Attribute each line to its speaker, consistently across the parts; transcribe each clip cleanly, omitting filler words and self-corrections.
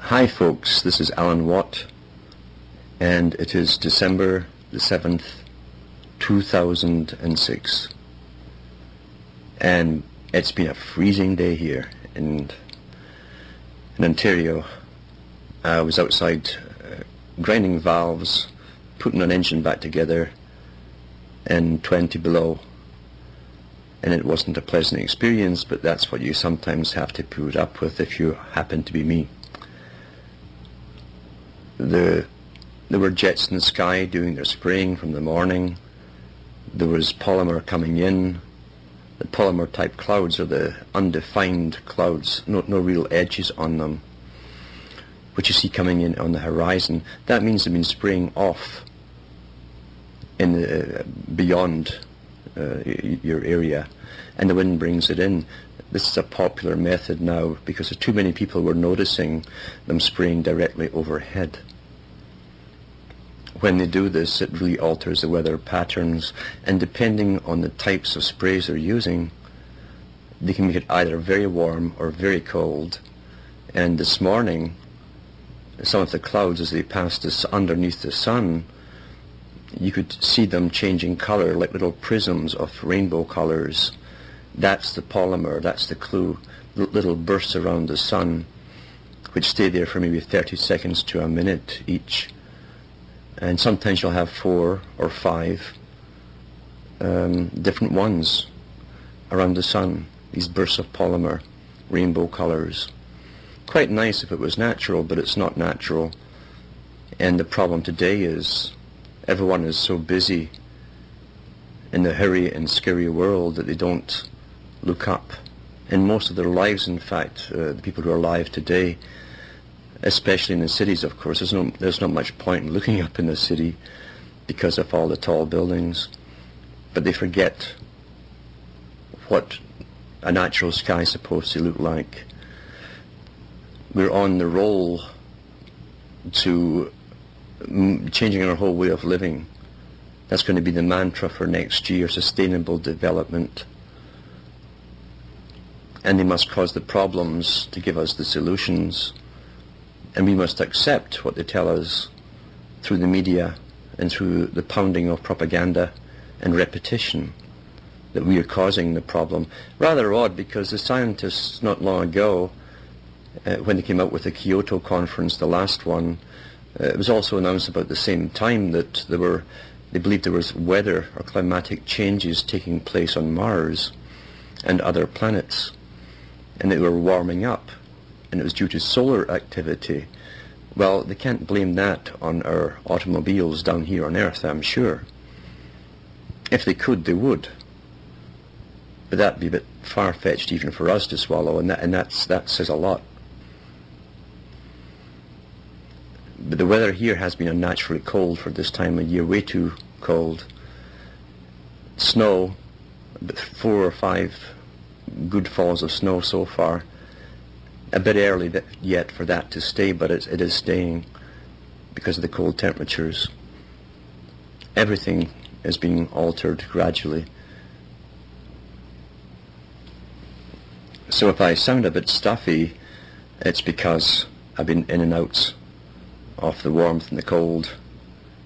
Speaker 1: Hi folks, this is Alan Watt, and it is December the 7th, 2006, and it's been a freezing day here in Ontario. I was outside grinding valves, putting an engine back together, and 20 below, and it wasn't a pleasant experience, but that's what you sometimes have to put up with if you happen to be me. There were jets in the sky doing their spraying from the morning. There was polymer coming in. The polymer type clouds are the undefined clouds, no real edges on them, which you see coming in on the horizon. That means they've been spraying off in the, beyond your area, and the wind brings it in. This is a popular method now because too many people were noticing them spraying directly overhead. When they do this, it really alters the weather patterns, and depending on the types of sprays they're using, they can make it either very warm or very cold. And this morning, some of the clouds, as they passed us underneath the sun, you could see them changing color like little prisms of rainbow colors. That's the polymer, that's the clue. Little bursts around the sun, which stay there for maybe 30 seconds to a minute each. And sometimes you'll have 4 or 5 different ones around the sun, these bursts of polymer, rainbow colors. Quite nice if it was natural, but it's not natural. And the problem today is everyone is so busy in the hurry and scary world that they don't look up. In most of their lives, in fact, the people who are alive today, especially in the cities, of course, there's not much point in looking up in the city because of all the tall buildings, but they forget what a natural sky is supposed to look like. We're on the roll to changing our whole way of living. That's going to be the mantra for next year, sustainable development. And they must cause the problems to give us the solutions. And we must accept what they tell us through the media and through the pounding of propaganda and repetition, that we are causing the problem. Rather odd, because the scientists not long ago, when they came out with the Kyoto conference, the last one, it was also announced about the same time that they believed there was weather or climatic changes taking place on Mars and other planets, and they were warming up, and it was due to solar activity. Well, they can't blame that on our automobiles down here on Earth, I'm sure. If they could, they would. But that'd be a bit far-fetched even for us to swallow, and that says a lot. But the weather here has been unnaturally cold for this time of year, way too cold. Snow, 4 or 5 good falls of snow so far. A bit early yet for that to stay, but it is staying because of the cold temperatures. Everything is being altered gradually. So if I sound a bit stuffy, it's because I've been in and out of the warmth and the cold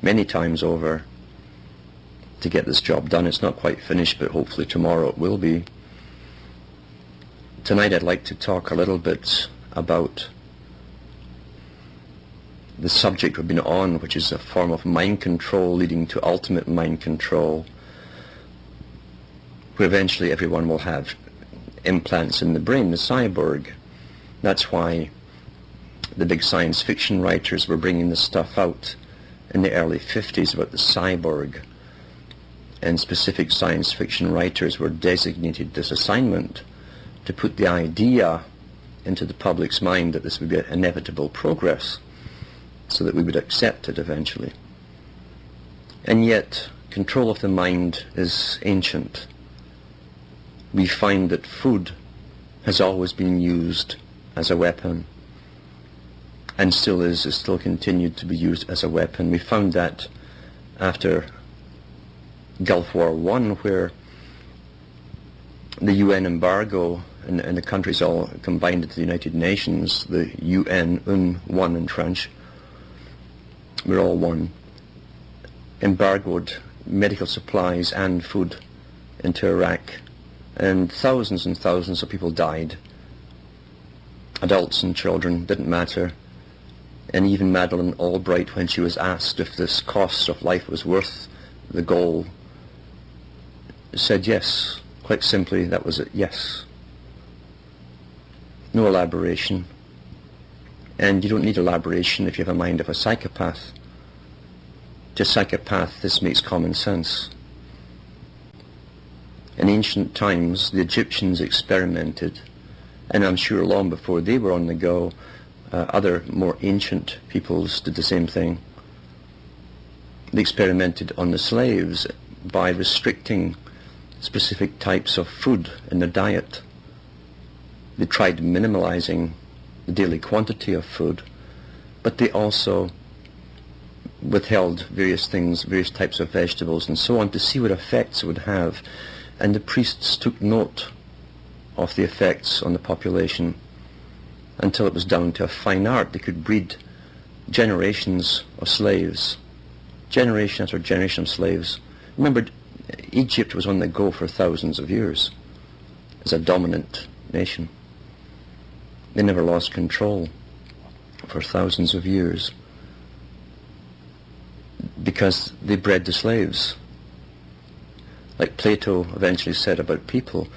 Speaker 1: many times over to get this job done. It's not quite finished, but hopefully tomorrow it will be. Tonight I'd like to talk a little bit about the subject we've been on, which is a form of mind control leading to ultimate mind control, where eventually everyone will have implants in the brain, the cyborg. That's why the big science fiction writers were bringing this stuff out in the early 50s about the cyborg, and specific science fiction writers were designated this assignment to put the idea into the public's mind that this would be an inevitable progress, so that we would accept it eventually. And yet, control of the mind is ancient. We find that food has always been used as a weapon, and still still continued to be used as a weapon. We found that after Gulf War I, where the UN embargo and the countries all combined into the United Nations, the UN, one in French, we're all one, embargoed medical supplies and food into Iraq, and thousands of people died. Adults and children, didn't matter. And even Madeleine Albright, when she was asked if this cost of life was worth the goal, said yes. Quite simply, that was it, yes. No elaboration. And you don't need elaboration if you have a mind of a psychopath. Just psychopath, this makes common sense. In ancient times, the Egyptians experimented, and I'm sure long before they were on the go, other more ancient peoples did the same thing. They experimented on the slaves by restricting specific types of food in their diet. They tried minimalizing the daily quantity of food, but they also withheld various things, various types of vegetables and so on, to see what effects it would have. And the priests took note of the effects on the population until it was down to a fine art. They could breed generations of slaves, generation after generation of slaves. Remember, Egypt was on the go for thousands of years as a dominant nation. They never lost control for thousands of years because they bred the slaves. Like Plato eventually said about people,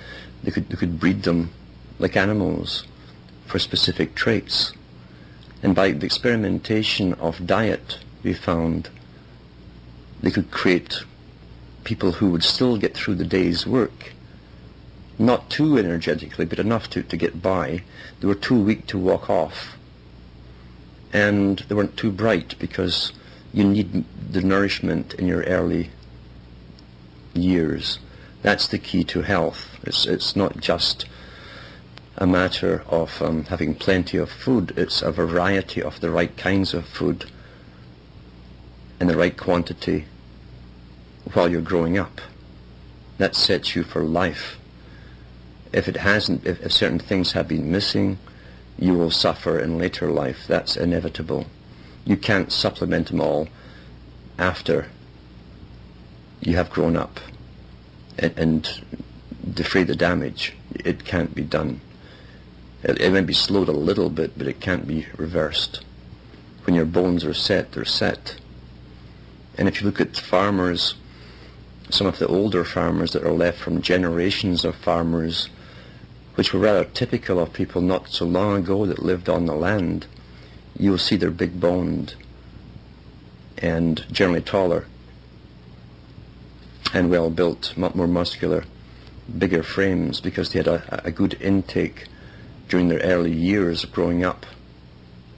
Speaker 1: they could breed them like animals for specific traits. And by the experimentation of diet, we found they could create people who would still get through the day's work, not too energetically, but enough to get by. They were too weak to walk off, and they weren't too bright, because you need the nourishment in your early years. That's the key to health. It's not just a matter of having plenty of food. It's a variety of the right kinds of food in the right quantity while you're growing up. That sets you for life. If it hasn't, if certain things have been missing, you will suffer in later life. That's inevitable. You can't supplement them all after you have grown up and defray the damage. It can't be done. It may be slowed a little bit, but it can't be reversed. When your bones are set, they're set. And if you look at farmers, some of the older farmers that are left from generations of farmers, which were rather typical of people not so long ago that lived on the land, you'll see they're big boned and generally taller and well built, more muscular, bigger frames, because they had a good intake during their early years of growing up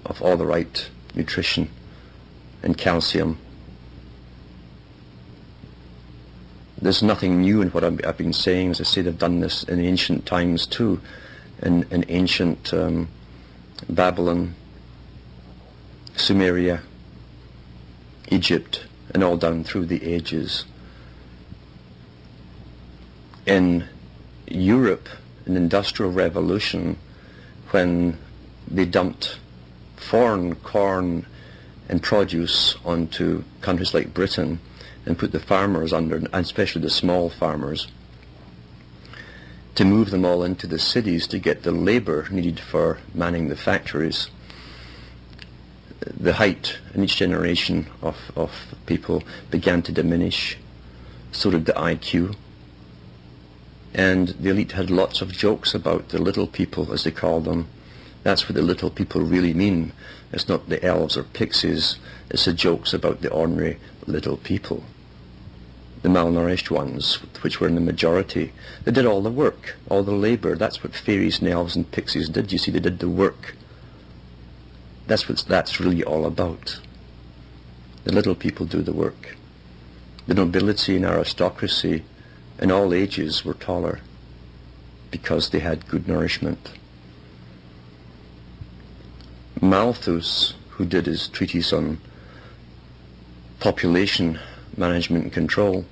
Speaker 1: of all the right nutrition and calcium. There's nothing new in what I've been saying. As I say, they've done this in ancient times too, in ancient Babylon, Sumeria, Egypt, and all down through the ages. In Europe, in the Industrial Revolution, when they dumped foreign corn and produce onto countries like Britain and put the farmers under, and especially the small farmers, to move them all into the cities to get the labor needed for manning the factories, the height in each generation of people began to diminish. So did the IQ. And the elite had lots of jokes about the little people, as they call them. That's what the little people really mean. It's not the elves or pixies. It's the jokes about the ordinary little people, the malnourished ones, which were in the majority. They did all the work, all the labor. That's what fairies and elves and pixies did. You see, they did the work. That's what that's really all about. The little people do the work. The nobility and aristocracy in all ages were taller because they had good nourishment. Malthus, who did his treatise on population management and control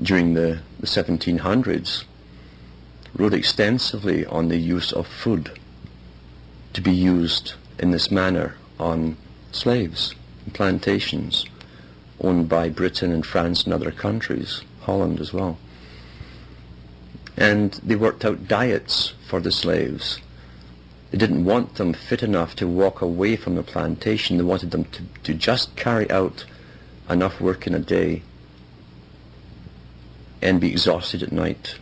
Speaker 1: during the 1700s, wrote extensively on the use of food to be used in this manner on slaves and plantations owned by Britain and France and other countries, Holland as well. And they worked out diets for the slaves. They didn't want them fit enough to walk away from the plantation. They wanted them to just carry out enough work in a day and be exhausted at night.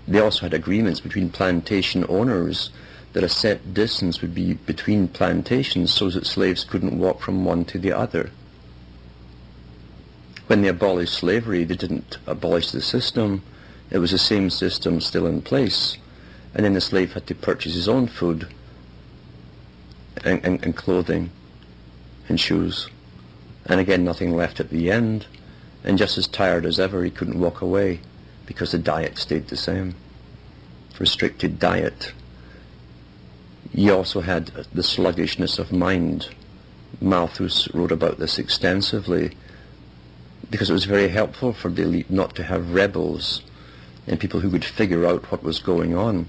Speaker 1: They also had agreements between plantation owners that a set distance would be between plantations so that slaves couldn't walk from one to the other. When they abolished slavery, they didn't abolish the system. It was the same system still in place. And then the slave had to purchase his own food and clothing and shoes. And again, nothing left at the end. And just as tired as ever, he couldn't walk away because the diet stayed the same. Restricted diet. He also had the sluggishness of mind. Malthus wrote about this extensively because it was very helpful for the elite not to have rebels and people who could figure out what was going on.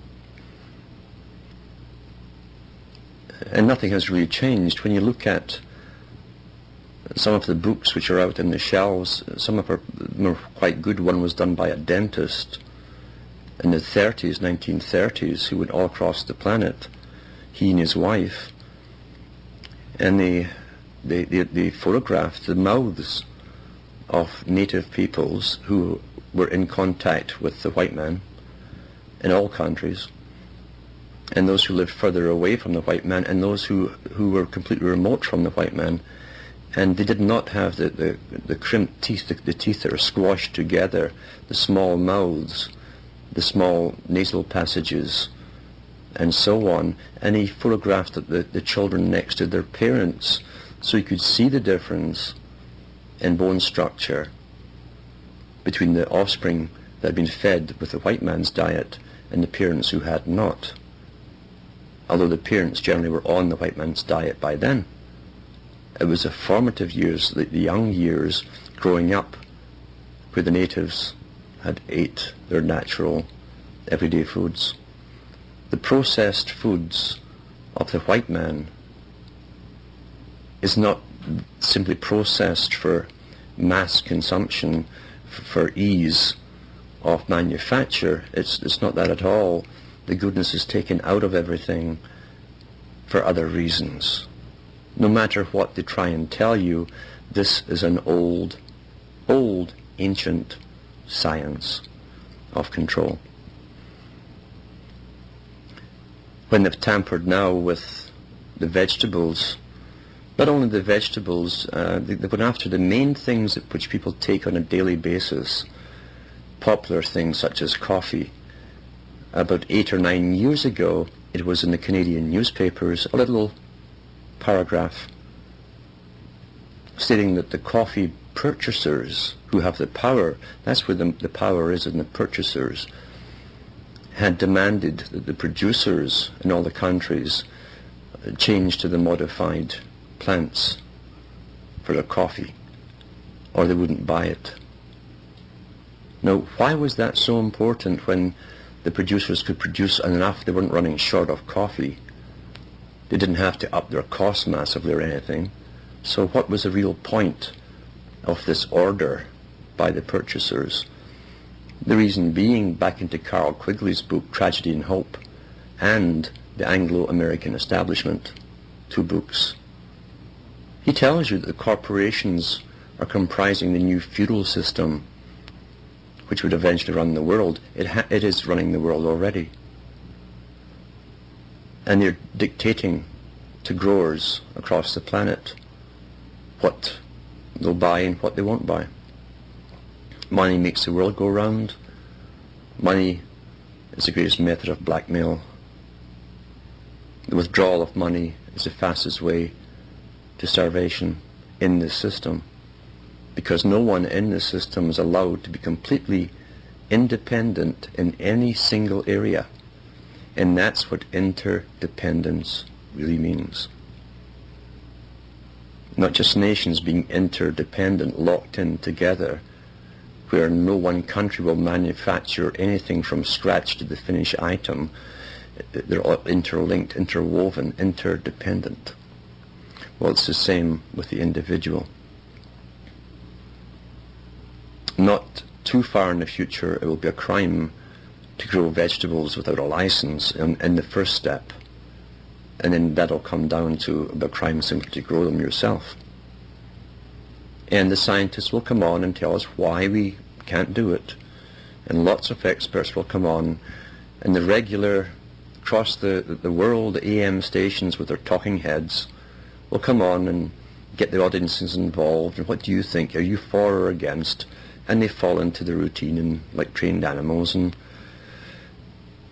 Speaker 1: And nothing has really changed. When you look at some of the books which are out in the shelves, some of them are quite good. One was done by a dentist in the 1930s, who went all across the planet, he and his wife, and they photographed the mouths of native peoples who were in contact with the white man in all countries, and those who lived further away from the white man, and those who were completely remote from the white man. And they did not have the crimped teeth, the teeth that are squashed together, the small mouths, the small nasal passages, and so on. And he photographed the children next to their parents, so you could see the difference in bone structure between the offspring that had been fed with the white man's diet and the parents who had not. Although the parents generally were on the white man's diet by then. It was the formative years, the young years, growing up, where the natives had ate their natural, everyday foods. The processed foods of the white man is not simply processed for mass consumption, for ease of manufacture. It's not that at all. The goodness is taken out of everything for other reasons. No matter what they try and tell you, this is an old, ancient science of control. When they've tampered now with the vegetables, not only the vegetables, they've gone after the main things which people take on a daily basis, popular things such as coffee. About 8 or 9 years ago, it was in the Canadian newspapers, a little paragraph stating that the coffee purchasers who have the power, that's where the power is in the purchasers, had demanded that the producers in all the countries change to the modified plants for their coffee, or they wouldn't buy it. Now, why was that so important when the producers could produce enough? They weren't running short of coffee. They didn't have to up their costs massively or anything. So what was the real point of this order by the purchasers? The reason being, back into Carl Quigley's book, Tragedy and Hope, and the Anglo-American Establishment, 2 books, he tells you that the corporations are comprising the new feudal system which would eventually run the world. It is running the world already. And they're dictating to growers across the planet what they'll buy and what they won't buy. Money makes the world go round. Money is the greatest method of blackmail. The withdrawal of money is the fastest way to starvation in this system, because no one in this system is allowed to be completely independent in any single area. And that's what interdependence really means. Not just nations being interdependent, locked in together, where no one country will manufacture anything from scratch to the finished item. They're all interlinked, interwoven, interdependent. Well, it's the same with the individual. Not too far in the future, it will be a crime to grow vegetables without a license in the first step. And then that'll come down to the crime simply to grow them yourself. And the scientists will come on and tell us why we can't do it. And lots of experts will come on, and the regular, across the world, the AM stations with their talking heads will come on and get the audiences involved. And what do you think? Are you for or against? And they fall into the routine and like trained animals and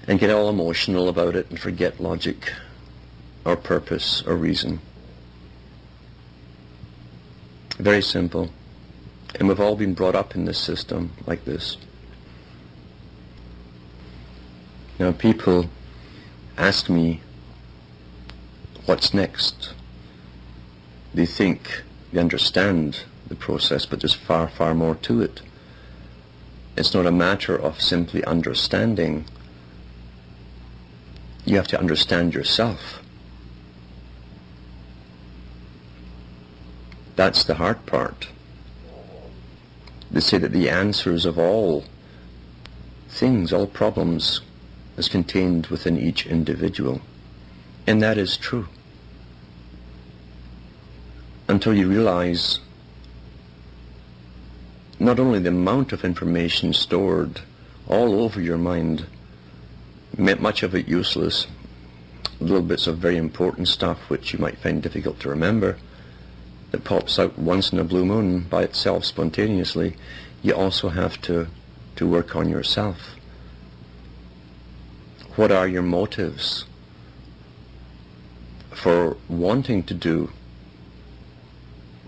Speaker 1: get all emotional about it and forget logic or purpose or reason. Very simple. And we've all been brought up in this system like this. Now people ask me, what's next? They think they understand the process, but there's far, far more to it. It's not a matter of simply understanding. You have to understand yourself. That's the hard part. They say that the answers of all things, all problems, is contained within each individual. And that is true. Until you realize not only the amount of information stored all over your mind, much of it useless, little bits of very important stuff which you might find difficult to remember, that pops out once in a blue moon by itself spontaneously, you also have to work on yourself. What are your motives for wanting to do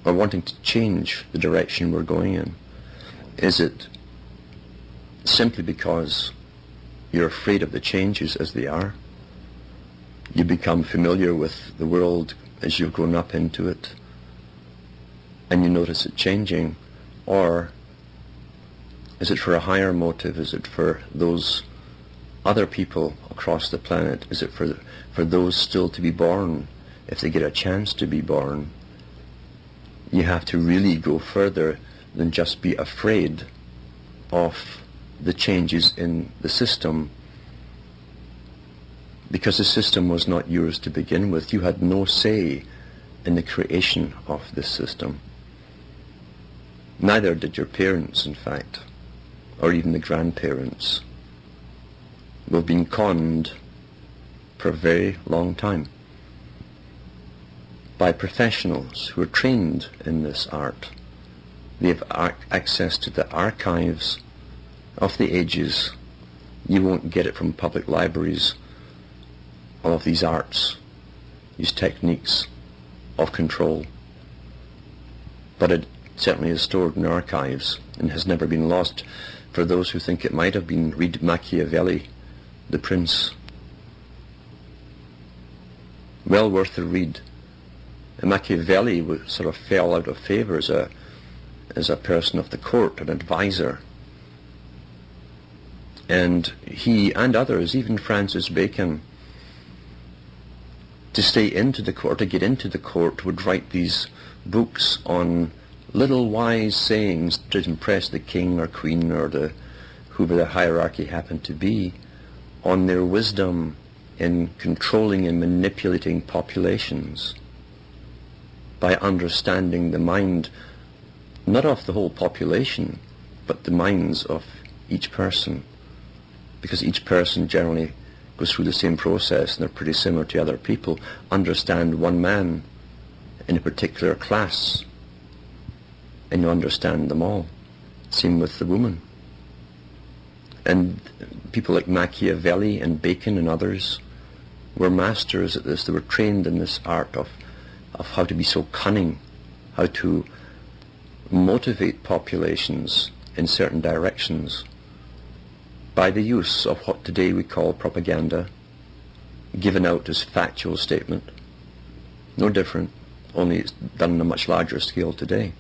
Speaker 1: or wanting to change the direction we're going in? Is it simply because you're afraid of the changes as they are? You become familiar with the world as you've grown up into it, and you notice it changing? Or is it for a higher motive? Is it for those other people across the planet? Is it for those still to be born, if they get a chance to be born? You have to really go further than just be afraid of the changes in the system, because the system was not yours to begin with. You had no say in the creation of this system. Neither did your parents, in fact, or even the grandparents. We've been conned for a very long time by professionals who are trained in this art. They have access to the archives of the ages. You won't get it from public libraries. All of these arts, these techniques of control. But it certainly is stored in archives and has never been lost. For those who think it might have been, read Machiavelli, The Prince. Well worth a read. And Machiavelli sort of fell out of favor as a person of the court, an advisor. And he and others, even Francis Bacon, to stay into the court, to get into the court, would write these books on little wise sayings to impress the king or queen or whoever the hierarchy happened to be, on their wisdom in controlling and manipulating populations by understanding the mind, not of the whole population, but the minds of each person, because each person generally goes through the same process and they're pretty similar to other people. Understand one man in a particular class and you understand them all. Same with the woman. And people like Machiavelli and Bacon and others were masters at this. They were trained in this art of how to be so cunning, how to motivate populations in certain directions by the use of what today we call propaganda, given out as factual statement. No different, only it's done on a much larger scale today.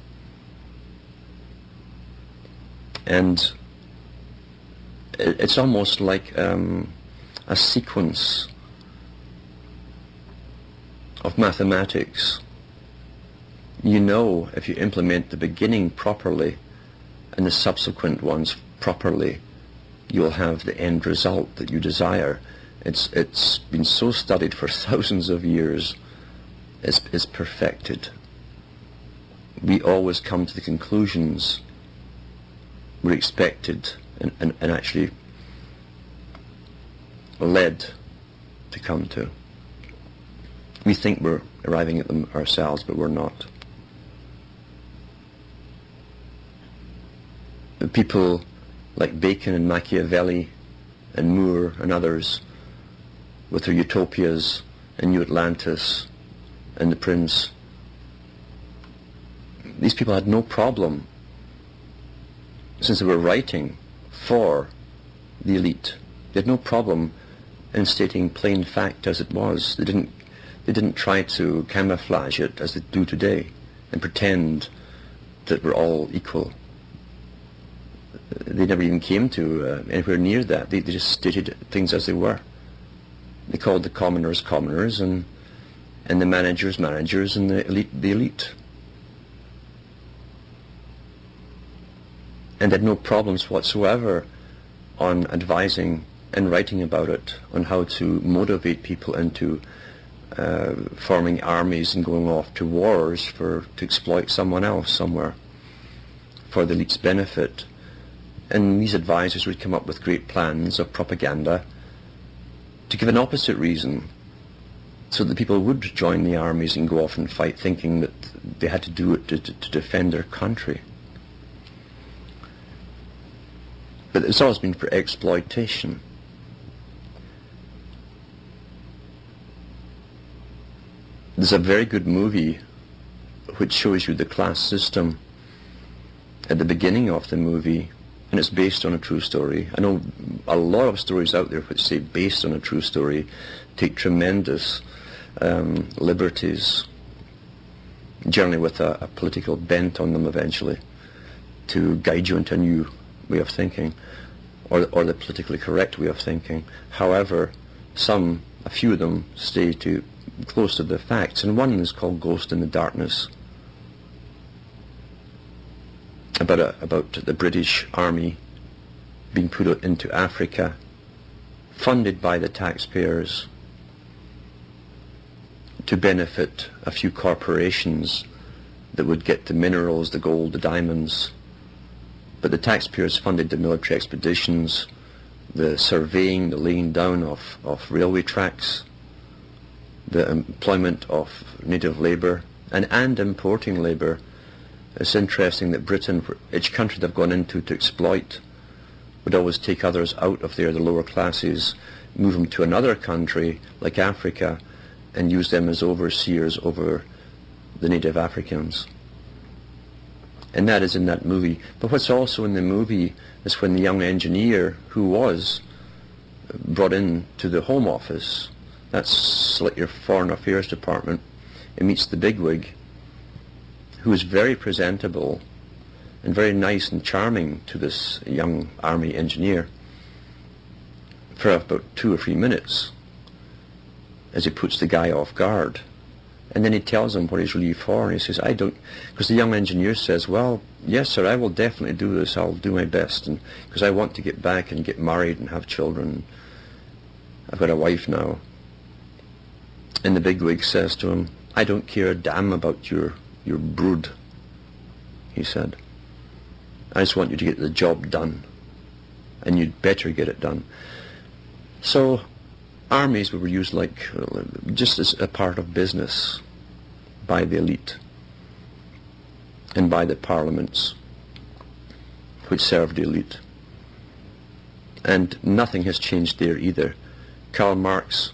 Speaker 1: And it's almost like a sequence of mathematics. You know, if you implement the beginning properly and the subsequent ones properly, you'll have the end result that you desire. It's been so studied for thousands of years. It's perfected. We always come to the conclusions we're expected and actually led to come to. We think we're arriving at them ourselves, but we're not. The people like Bacon and Machiavelli and Moore and others with their utopias and New Atlantis and the Prince, these people had no problem, since they were writing for the elite. They had no problem in stating plain fact as it was. They didn't try to camouflage it as they do today and pretend that we're all equal. They never even came to anywhere near that. They just stated things as they were. They called the commoners commoners and the managers managers and the elite. And had no problems whatsoever on advising and writing about it, on how to motivate people into forming armies and going off to wars to exploit someone else somewhere for the elite's benefit. And these advisors would come up with great plans of propaganda to give an opposite reason, so that people would join the armies and go off and fight, thinking that they had to do it to defend their country. But it's always been for exploitation. There's a very good movie which shows you the class system at the beginning of the movie, and it's based on a true story. I know a lot of stories out there which say based on a true story take tremendous liberties, generally with a political bent on them eventually, to guide you into a new way of thinking, or the politically correct way of thinking. However, a few of them stay close to the facts, and one is called Ghost in the Darkness, about the British Army being put into Africa, funded by the taxpayers, to benefit a few corporations that would get the minerals, the gold, the diamonds. But the taxpayers funded the military expeditions, the surveying, the laying down of railway tracks, the employment of native labour, and importing labour. It's interesting that Britain, each country they've gone into to exploit, would always take others out of there, the lower classes, move them to another country like Africa, and use them as overseers over the native Africans. And that is in that movie. But what's also in the movie is when the young engineer who was brought in to the Home Office, that's like your Foreign Affairs Department, and meets the bigwig, who is very presentable and very nice and charming to this young army engineer for about 2 or 3 minutes as he puts the guy off guard. And then he tells him what he's really for, and he says, because the young engineer says, well, yes sir, I will definitely do this, I'll do my best, and because I want to get back and get married and have children. I've got a wife now. And the bigwig says to him, I don't care a damn about your brood, he said. I just want you to get the job done, and you'd better get it done. So armies were used like just as a part of business by the elite and by the parliaments which served the elite. And nothing has changed there either. Karl Marx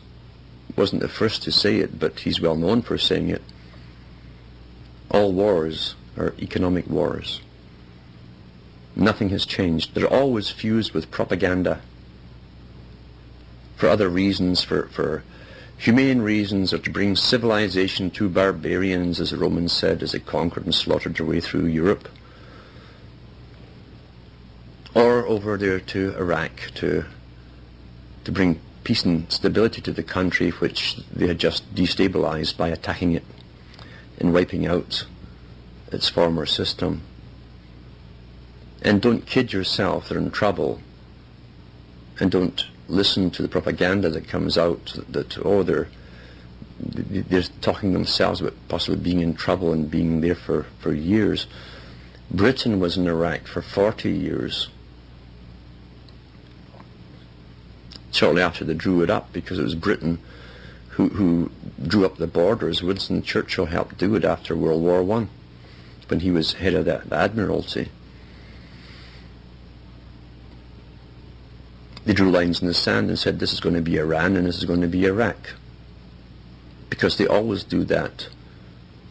Speaker 1: wasn't the first to say it, but he's well known for saying it. All wars are economic wars. Nothing has changed. They're always fused with propaganda for other reasons, for humane reasons, or to bring civilization to barbarians, as the Romans said, as they conquered and slaughtered their way through Europe. or over there to Iraq to bring peace and stability to the country which they had just destabilized by attacking it and wiping out its former system. And don't kid yourself, they're in trouble. And don't listen to the propaganda that comes out that, oh, they're talking themselves about possibly being in trouble and being there for years. Britain was in Iraq for 40 years. Shortly after they drew it up, because it was Britain who drew up the borders. Winston Churchill helped do it after World War I, when he was head of the Admiralty. They drew lines in the sand and said this is going to be Iran and this is going to be Iraq. Because they always do that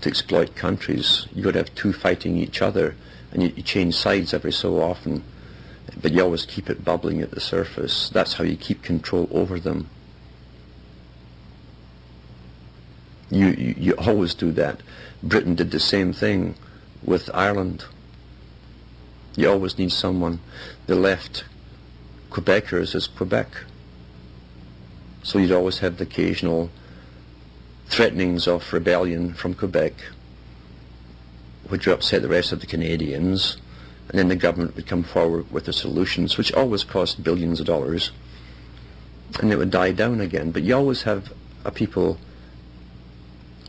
Speaker 1: to exploit countries. You've got to have two fighting each other, and you change sides every so often, but you always keep it bubbling at the surface. That's how you keep control over them. You always do that. Britain did the same thing with Ireland. You always need someone. They left Quebecers as Quebec. So you'd always have the occasional threatenings of rebellion from Quebec, which would upset the rest of the Canadians, and then the government would come forward with the solutions, which always cost billions of dollars, and it would die down again. But you always have a people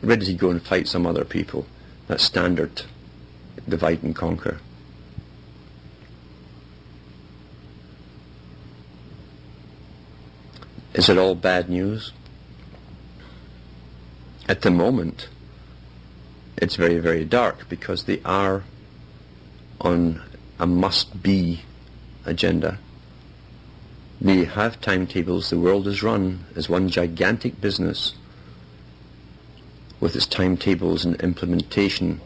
Speaker 1: ready to go and fight some other people. That's standard divide and conquer. Is it all bad news? At the moment, it's very, very dark, because they are on a must-be agenda. They have timetables. The world is run as one gigantic business with its timetables and implementation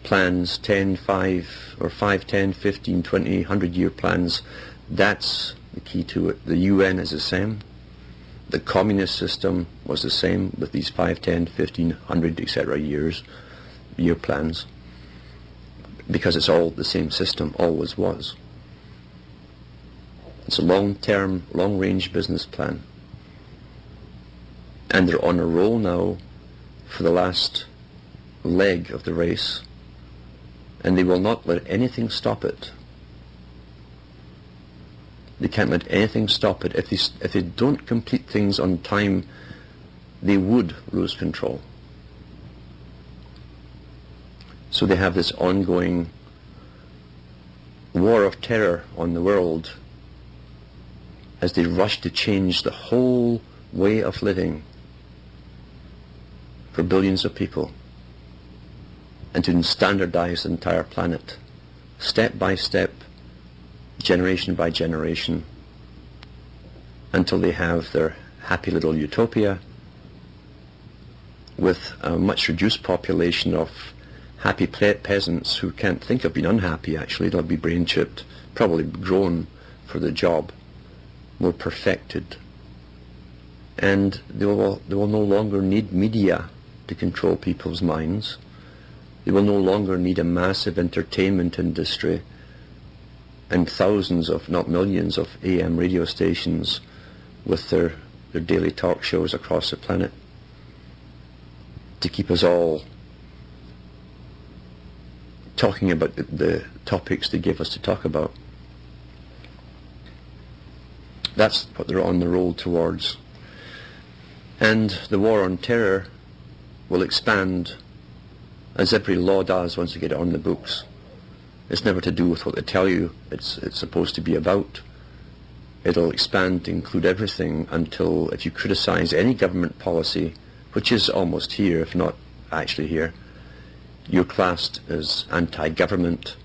Speaker 1: plans, 10, 5, or 5, 10, 15, 20, 100-year plans. That's the key to it. The UN is the same. The communist system was the same with these 5, 10, 15, 100, etc. year plans, because it's all the same system, always was. It's a long-term, long-range business plan. And they're on a roll now for the last leg of the race, and they will not let anything stop it. They can't let anything stop it. If they don't complete things on time, they would lose control. So they have this ongoing war of terror on the world as they rush to change the whole way of living for billions of people, and to standardize the entire planet, step by step, generation by generation, until they have their happy little utopia with a much reduced population of happy peasants who can't think of being unhappy. Actually, they'll be brain chipped, probably grown for the job, more perfected, and they will no longer need media to control people's minds. They will no longer need a massive entertainment industry and thousands of, not millions of AM radio stations with their daily talk shows across the planet to keep us all talking about the topics they give us to talk about. That's what they're on the road towards. And the war on terror will expand, as every law does once you get it on the books. It's never to do with what they tell you it's supposed to be about. It'll expand to include everything until, if you criticize any government policy, which is almost here, if not actually here, you're classed as anti-government,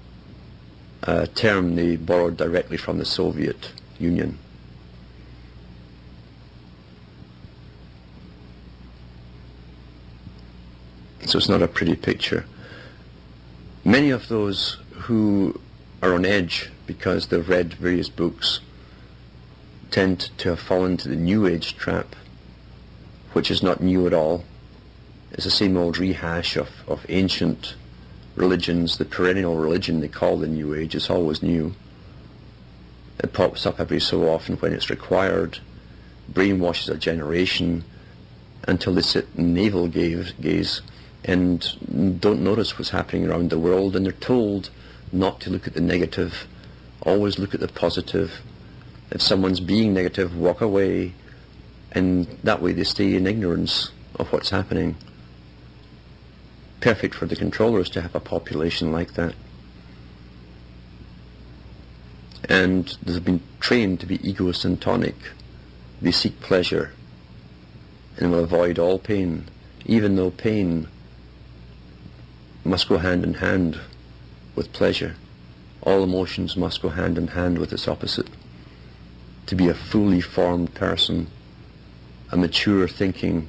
Speaker 1: a term they borrowed directly from the Soviet Union. So it's not a pretty picture. Many of those who are on edge because they've read various books tend to have fallen into the New Age trap, which is not new at all. It's the same old rehash of ancient religions. The perennial religion they call the New Age is always new. It pops up every so often when it's required, brainwashes a generation until they sit in navel gaze and don't notice what's happening around the world, and they're told not to look at the negative, always look at the positive. If someone's being negative, walk away, and that way they stay in ignorance of what's happening. Perfect for the controllers to have a population like that. And they've been trained to be egocentric. They seek pleasure and will avoid all pain, even though pain must go hand in hand with pleasure. All emotions must go hand in hand with its opposite. To be a fully formed person, a mature thinking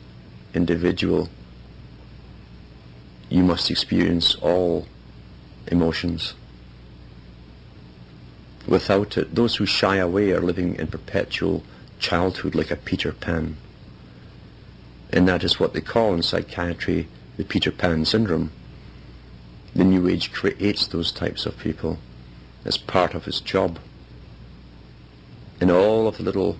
Speaker 1: individual, you must experience all emotions. Without it, those who shy away are living in perpetual childhood like a Peter Pan. And that is what they call in psychiatry the Peter Pan syndrome. The New Age creates those types of people as part of its job. In all of the little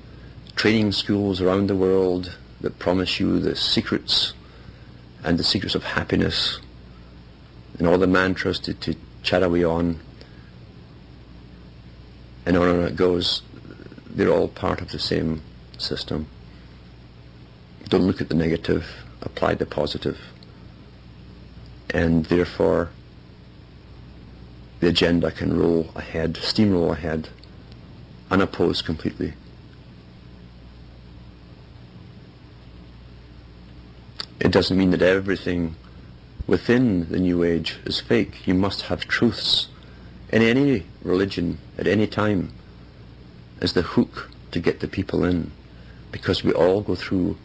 Speaker 1: training schools around the world that promise you the secrets and the secrets of happiness and all the mantras to chat away on and on it goes, they're all part of the same system. Don't look at the negative, apply the positive, and therefore the agenda can roll ahead, steamroll ahead, unopposed completely. It doesn't mean that everything within the New Age is fake. You must have truths in any religion at any time as the hook to get the people in, because we all go through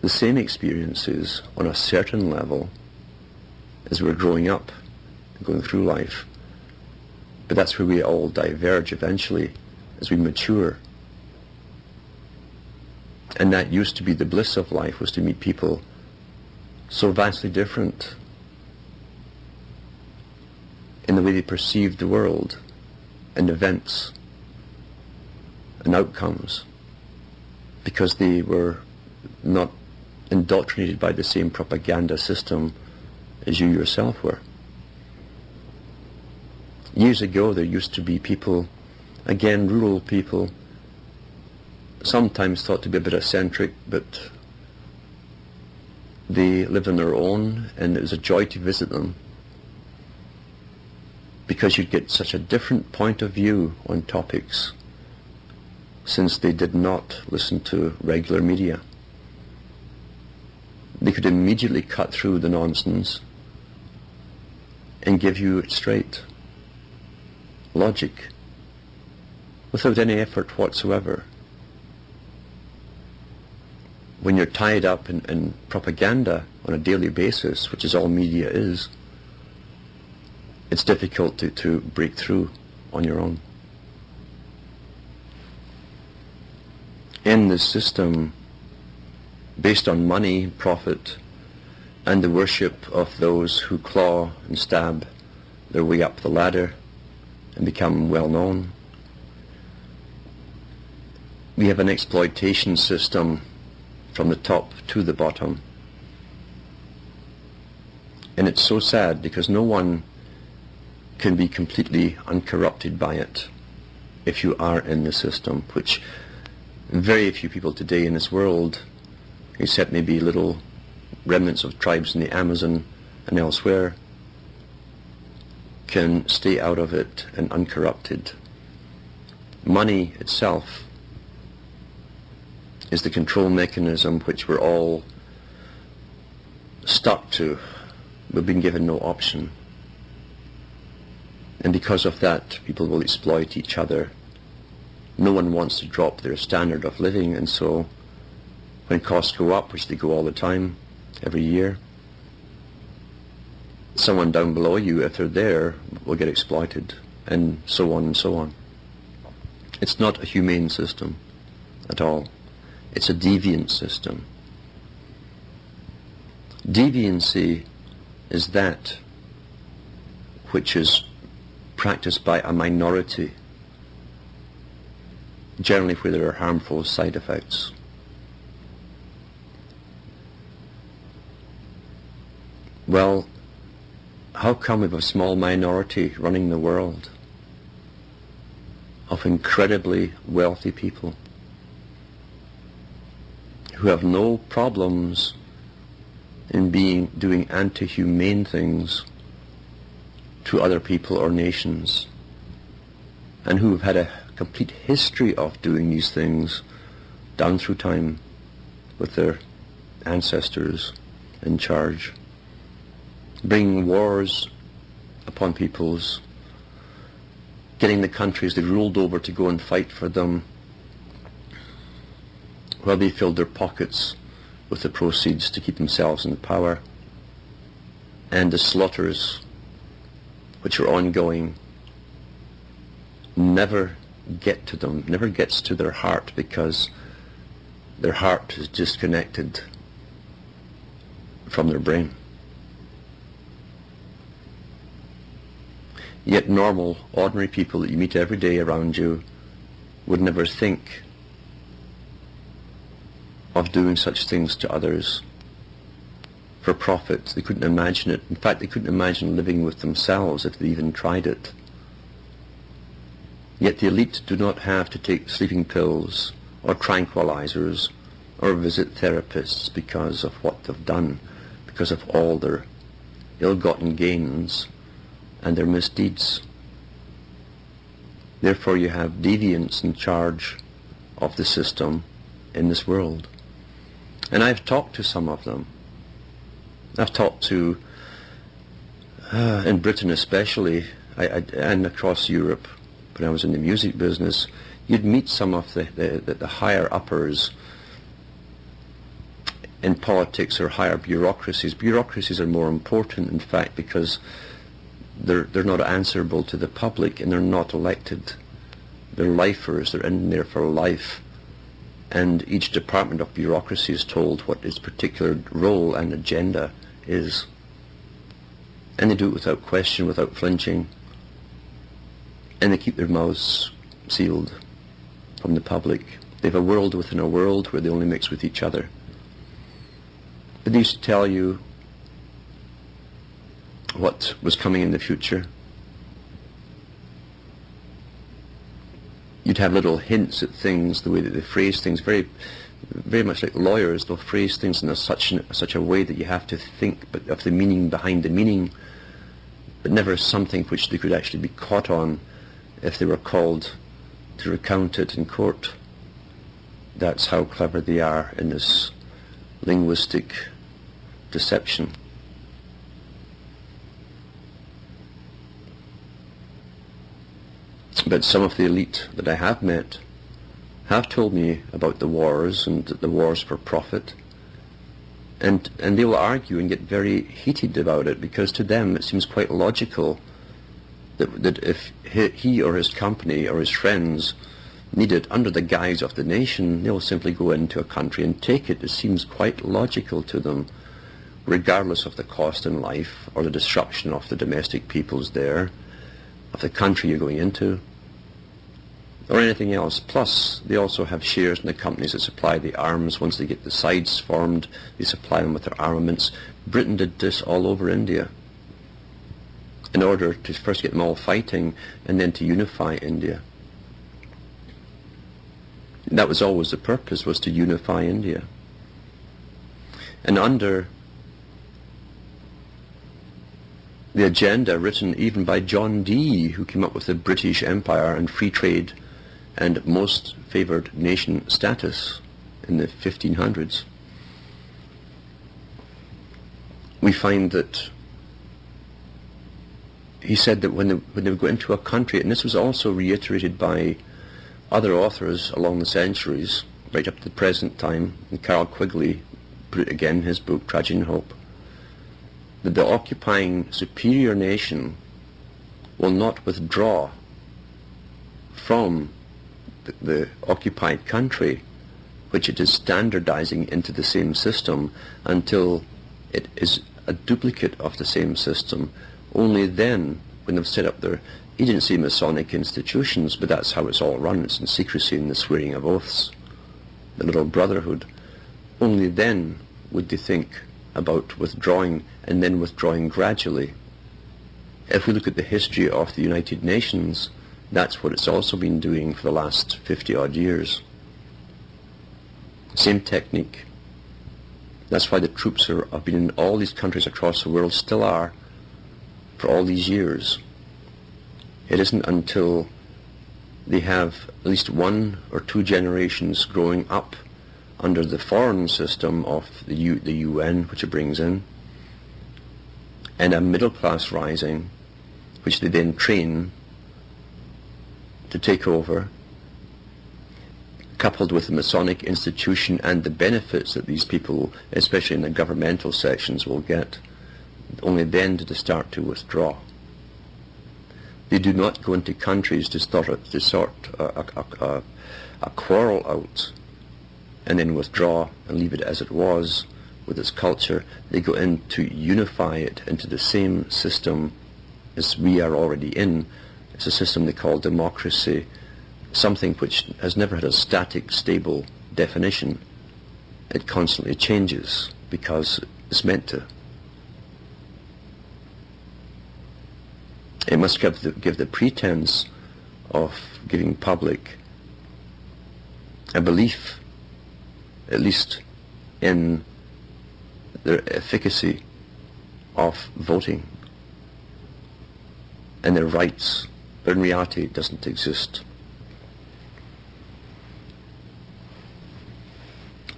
Speaker 1: the same experiences on a certain level as we're growing up, going through life. But that's where we all diverge eventually as we mature. And that used to be the bliss of life, was to meet people so vastly different in the way they perceived the world and events and outcomes, because they were not indoctrinated by the same propaganda system as you yourself were. Years ago there used to be people, again rural people, sometimes thought to be a bit eccentric, but they lived on their own, and it was a joy to visit them, because you'd get such a different point of view on topics, since they did not listen to regular media. They could immediately cut through the nonsense and give you it straight. Logic, without any effort whatsoever. When you're tied up in propaganda on a daily basis, which is all media is, it's difficult to break through on your own. In this system, based on money, profit, and the worship of those who claw and stab their way up the ladder and become well known, we have an exploitation system from the top to the bottom. And it's so sad, because no one can be completely uncorrupted by it if you are in the system, which very few people today in this world, except maybe little remnants of tribes in the Amazon and elsewhere, can stay out of it and uncorrupted. Money itself is the control mechanism which we're all stuck to. We've been given no option. And because of that, people will exploit each other. No one wants to drop their standard of living, and so when costs go up, which they go all the time, every year, someone down below you, if they're there, will get exploited, and so on and so on. It's not a humane system at all. It's a deviant system. Deviancy is that which is practiced by a minority generally where there are harmful side effects. Well, how come we have a small minority running the world of incredibly wealthy people who have no problems in doing anti-humane things to other people or nations, and who have had a complete history of doing these things down through time with their ancestors in charge, bringing wars upon peoples, getting the countries they ruled over to go and fight for them, while they filled their pockets with the proceeds to keep themselves in power, and the slaughters which are ongoing never get to them, never gets to their heart, because their heart is disconnected from their brain. Yet normal, ordinary people that you meet every day around you would never think of doing such things to others for profit. They couldn't imagine it. In fact, they couldn't imagine living with themselves if they even tried it. Yet the elite do not have to take sleeping pills or tranquilizers or visit therapists because of what they've done, because of all their ill-gotten gains and their misdeeds. Therefore you have deviants in charge of the system in this world. And I've talked to some of them. I've talked to, in Britain especially, and across Europe, when I was in the music business, you'd meet some of the higher uppers in politics or higher bureaucracies. Bureaucracies are more important, in fact, because they're not answerable to the public, and they're not elected. They're lifers. They're in there for life. And each department of bureaucracy is told what its particular role and agenda is. And they do it without question, without flinching. And they keep their mouths sealed from the public. They have a world within a world where they only mix with each other. But they used to tell you what was coming in the future. You'd have little hints at things, the way that they phrase things, very, very much like lawyers. They'll phrase things in such a way that you have to think but of the meaning behind the meaning, but never something which they could actually be caught on if they were called to recount it in court. That's how clever they are in this linguistic deception. But some of the elite that I have met have told me about the wars and the wars for profit, and they will argue and get very heated about it, because to them it seems quite logical that if he or his company or his friends need it under the guise of the nation, they'll simply go into a country and take it. It seems quite logical to them, regardless of the cost in life or the disruption of the domestic peoples there, of the country you're going into, or anything else. Plus, they also have shares in the companies that supply the arms. Once they get the sides formed, they supply them with their armaments. Britain did this all over India in order to first get them all fighting and then to unify India. That was always the purpose, was to unify India. And under the agenda written even by John Dee, who came up with the British Empire and free trade and most favoured nation status in the 1500s, we find that he said that when they would go into a country, and this was also reiterated by other authors along the centuries, right up to the present time, and Carroll Quigley put it again in his book, Tragedy and Hope, that the occupying superior nation will not withdraw from the occupied country, which it is standardizing into the same system, until it is a duplicate of the same system. Only then, when they've set up their He didn't say Masonic institutions, but that's how it's all run. It's in secrecy and the swearing of oaths, the little brotherhood. Only then would they think about withdrawing, and then withdrawing gradually. If we look at the history of the United Nations, that's what it's also been doing for the last 50-odd years. Same technique. That's why the troops have been in all these countries across the world, still are, for all these years. It isn't until they have at least 1 or 2 generations growing up under the foreign system of the UN, which it brings in, and a middle class rising, which they then train to take over, coupled with the Masonic institution and the benefits that these people, especially in the governmental sections, will get. Only then do they start to withdraw. They do not go into countries to sort a quarrel out and then withdraw and leave it as it was with its culture. They go in to unify it into the same system as we are already in. It's a system they call democracy, something which has never had a static, stable definition. It constantly changes because it's meant to. It must give the pretense of giving public a belief, at least in the efficacy of voting and their rights, but in reality it doesn't exist.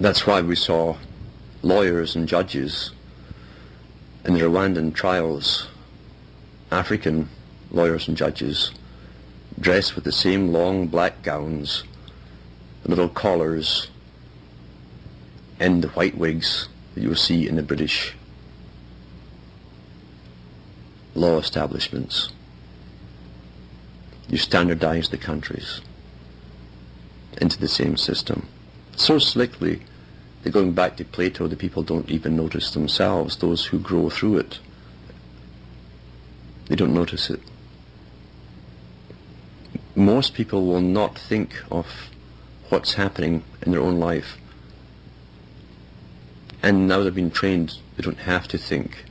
Speaker 1: That's why we saw lawyers and judges in the Rwandan trials, African lawyers and judges, dressed with the same long black gowns, the little collars, and the white wigs that you will see in the British law establishments. You standardize the countries into the same system. So slickly that going back to Plato, the people don't even notice themselves. Those who grow through it, they don't notice it. Most people will not think of what's happening in their own life. And now they've been trained, they don't have to think.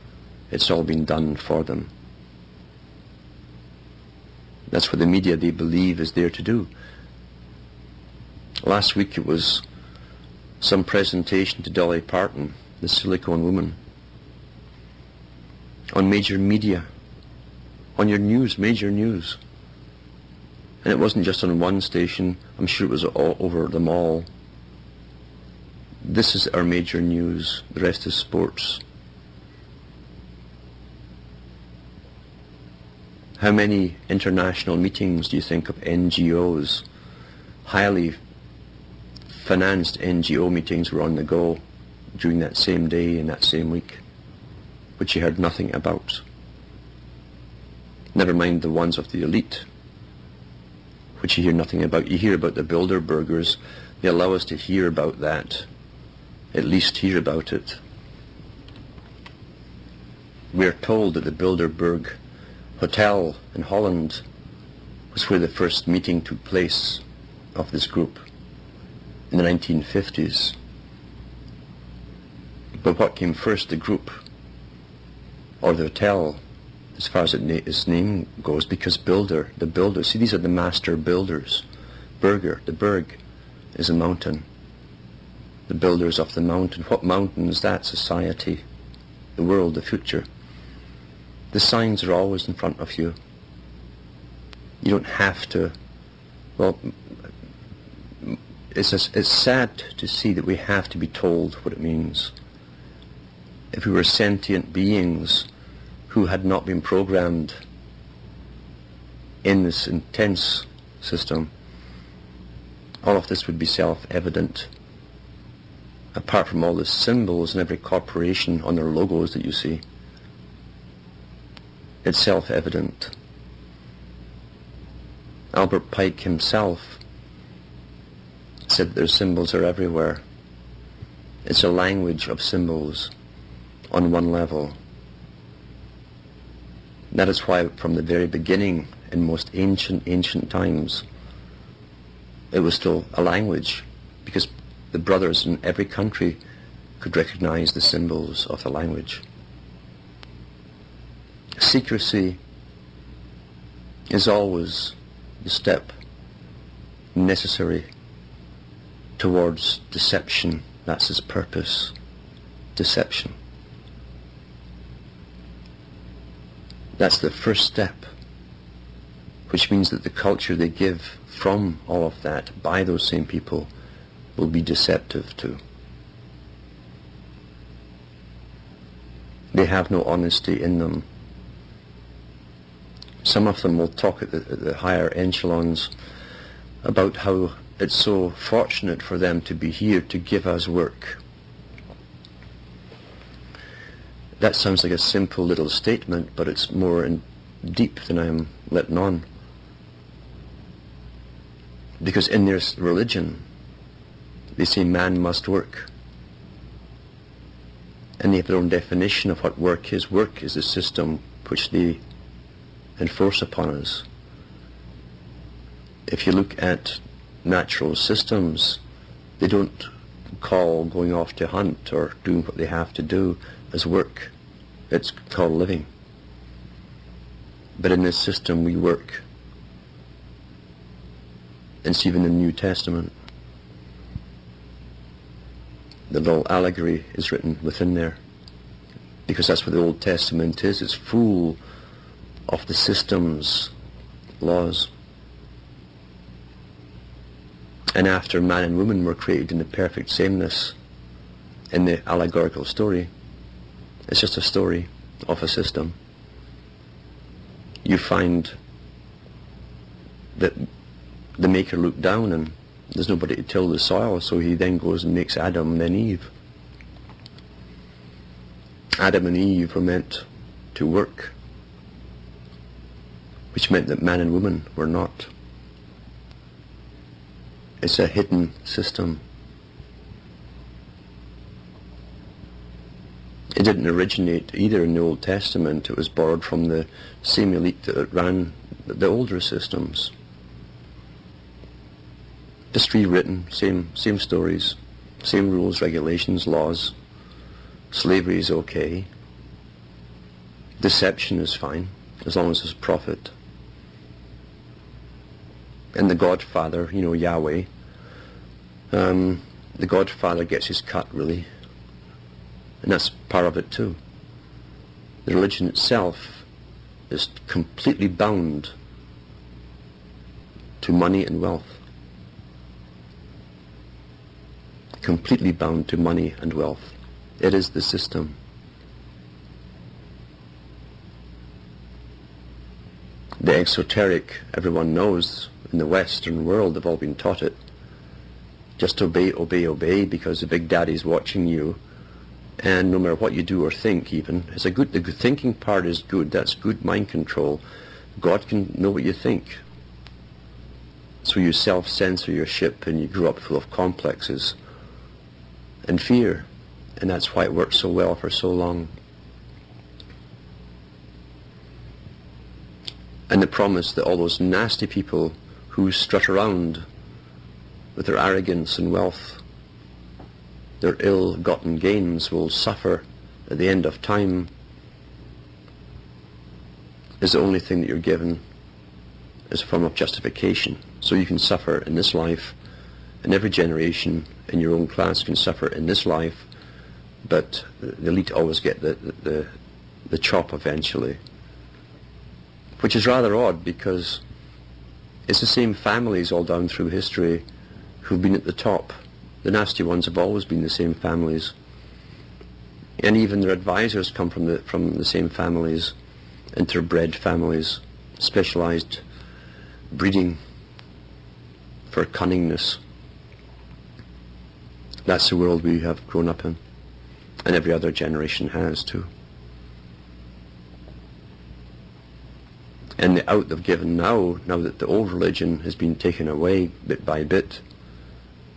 Speaker 1: It's all been done for them. That's what the media, they believe, is there to do. Last week it was some presentation to Dolly Parton, the Silicone Woman, on major media, on your news, major news. And it wasn't just on one station, I'm sure it was all over them all. This is our major news, the rest is sports. How many international meetings do you think of NGOs, highly financed NGO meetings were on the go during that same day and that same week, which you heard nothing about? Never mind the ones of the elite, which you hear nothing about. You hear about the Bilderbergers. They allow us to hear about that, at least hear about it. We're told that the Bilderberg Hotel in Holland was where the first meeting took place of this group in the 1950s. But what came first, the group or the hotel, as far as its name goes? Because builder, the builders, see, these are the master builders. Berger, the berg is a mountain. The builders of the mountain. What mountain is that? Society, the world, the future. The signs are always in front of you. You don't have to, well, it's sad to see that we have to be told what it means. If we were sentient beings who had not been programmed in this intense system, all of this would be self-evident, apart from all the symbols in every corporation on their logos that you see. It's self-evident. Albert Pike himself said their symbols are everywhere. It's a language of symbols on one level. That is why from the very beginning in most ancient times, it was still a language, because the brothers in every country could recognize the symbols of the language. Secrecy is always the step necessary towards deception. That's its purpose, deception. That's the first step, which means that the culture they give from all of that by those same people will be deceptive too. They have no honesty in them. Some of them will talk at the higher echelons about how it's so fortunate for them to be here to give us work. That sounds like a simple little statement, but it's more deep than I'm letting on. Because in their religion, they say man must work. And they have their own definition of what work is. Work is the system which they enforce upon us. If you look at natural systems, they don't call going off to hunt or doing what they have to do as work. It's called living. But in this system we work. And it's even in the New Testament. The little allegory is written within there, because that's what the Old Testament is. It's full of the system's laws. And after man and woman were created in the perfect sameness in the allegorical story, it's just a story of a system. You find that the Maker looked down and there's nobody to till the soil, so he then goes and makes Adam and then Eve. Adam and Eve were meant to work, which meant that man and woman were not. It's a hidden system. It didn't originate either in the Old Testament. It was borrowed from the same elite that ran the older systems. Just rewritten, same stories, same rules, regulations, laws. Slavery is okay. Deception is fine, as long as there's profit. And the Godfather, Yahweh, the Godfather gets his cut, really. And that's part of it too. The religion itself is completely bound to money and wealth. Completely bound to money and wealth. It is the system. The exoteric, everyone knows, in the Western world, they've all been taught it. Just obey, obey, obey, because the big daddy's watching you. And no matter what you do or think, even, the good thinking part is good. That's good mind control. God can know what you think. So you self-censor your ship and you grow up full of complexes and fear. And that's why it worked so well for so long. And the promise that all those nasty people who strut around with their arrogance and wealth, their ill-gotten gains, will suffer at the end of time, is the only thing that you're given as a form of justification. So you can suffer in this life, and every generation in your own class can suffer in this life, but the elite always get the chop eventually. Which is rather odd, because it's the same families all down through history who've been at the top. The nasty ones have always been the same families. And even their advisors come from the same families, interbred families, specialized breeding for cunningness. That's the world we have grown up in, and every other generation has too. And the out they've given now that the old religion has been taken away bit by bit,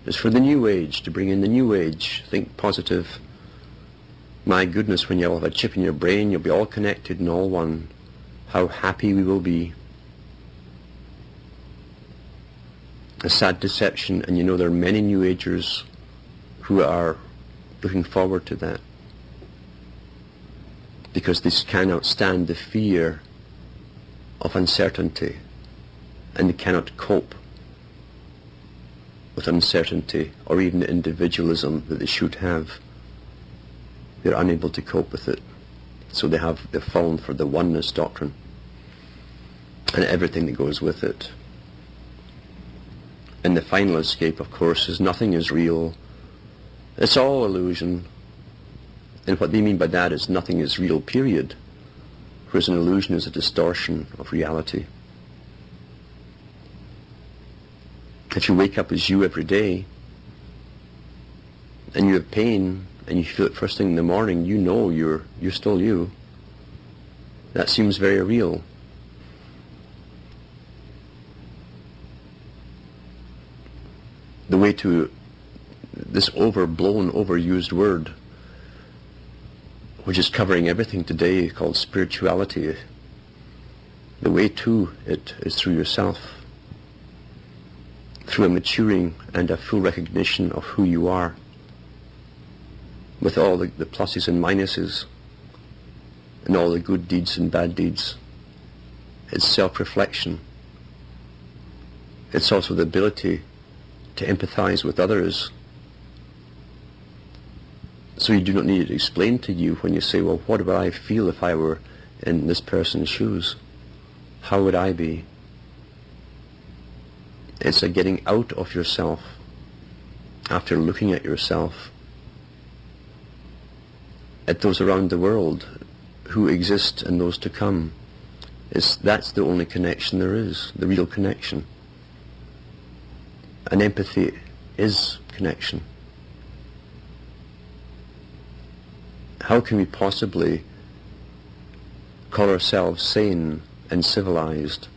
Speaker 1: is for the new age, to bring in the new age. Think positive. My goodness, when you'll have a chip in your brain, you'll be all connected and all one. How happy we will be. a sad deception, and you know there are many New Agers who are looking forward to that because they cannot stand the fear of uncertainty, and they cannot cope with uncertainty or even the individualism that they should have. They're unable to cope with it, so they've fallen for the oneness doctrine and everything that goes with it. And the final escape, of course, is nothing is real. It's all illusion. And what they mean by that is nothing is real, period. Whereas an illusion is a distortion of reality. If you wake up as you every day, and you have pain, and you feel it first thing in the morning, you know you're still you. That seems very real. The way to this overblown, overused word, which is covering everything today, called spirituality, the way to it is through yourself, through a maturing and a full recognition of who you are, with all the pluses and minuses, and all the good deeds and bad deeds. It's self-reflection. It's also the ability to empathize with others. So you do not need it explained to you when you say, well, what would I feel if I were in this person's shoes? How would I be? It's a getting out of yourself after looking at yourself, at those around the world who exist and those to come. That's the only connection there is, the real connection. And empathy is connection. How can we possibly call ourselves sane and civilized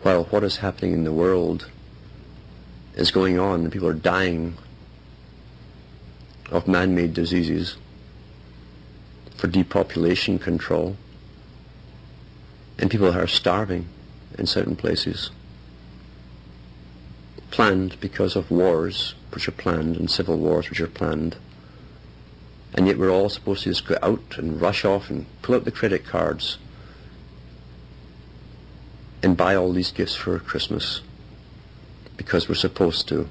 Speaker 1: while what is happening in the world is going on and people are dying of man-made diseases, for depopulation control, and people are starving in certain places, planned because of wars which are planned and civil wars which are planned, and yet we're all supposed to just go out and rush off and pull out the credit cards and buy all these gifts for Christmas because we're supposed to,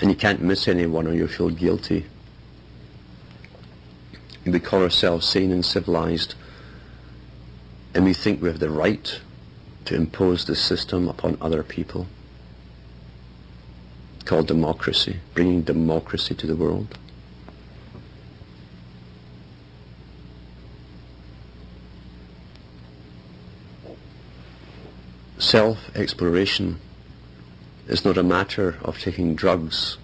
Speaker 1: and you can't miss anyone or you'll feel guilty. We call ourselves sane and civilized, and we think we have the right to impose this system upon other people, called democracy, bringing democracy to the world. Self-exploration is not a matter of taking drugs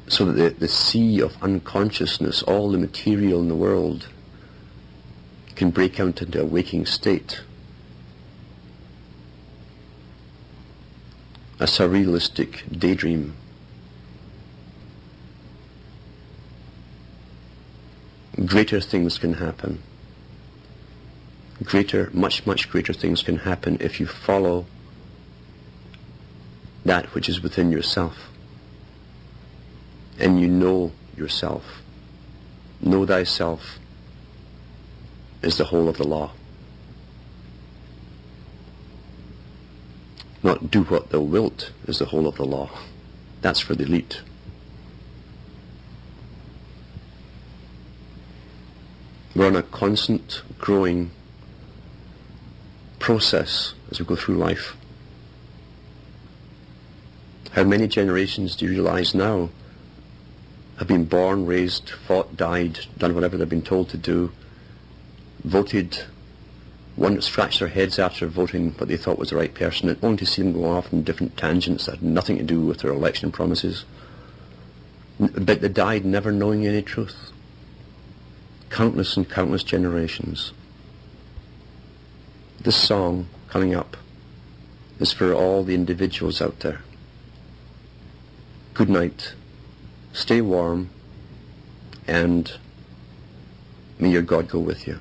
Speaker 1: so that the sea of unconsciousness, all the material in the world, can break out into a waking state, a surrealistic daydream. Greater things can happen. Much greater things can happen if you follow that which is within yourself. And you know yourself. Know thyself is the whole of the law. Not do what thou wilt is the whole of the law. That's for the elite. We're on a constant growing process as we go through life. How many generations do you realize now have been born, raised, fought, died, done whatever they've been told to do, voted, one that scratched their heads after voting what they thought was the right person, and only to see them go off on different tangents that had nothing to do with their election promises. But they died never knowing any truth. Countless and countless generations. This song coming up is for all the individuals out there. Good night. Stay warm, and may your God go with you.